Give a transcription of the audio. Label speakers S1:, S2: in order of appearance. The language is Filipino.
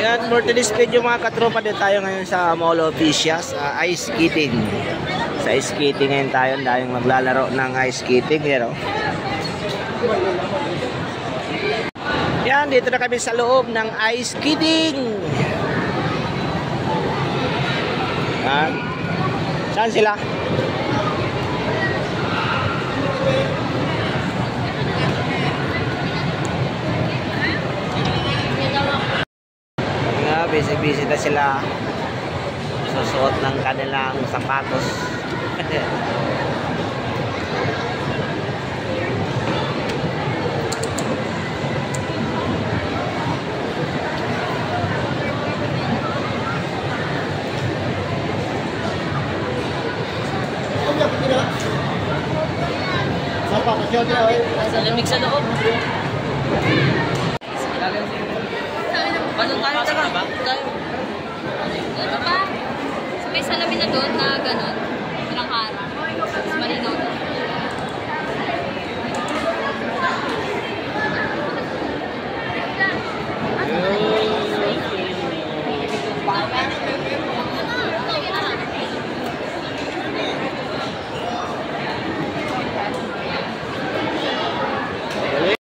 S1: Yan, for today's video mga katropa, din tayo ngayon sa Mall of Asia sa ice skating. Sa ice skating ngayon tayo, dahil maglalaro ng ice skating. Yan, oh. Yan, dito na kami sa loob ng ice skating. Yan. Saan sila? Busy-busy na sila, susuot ng kanilang sapatos.
S2: Sa lamig sa loob. Pasok tayo, taga ba? Tayo. Ano ba? May salamin na doon na gano'n.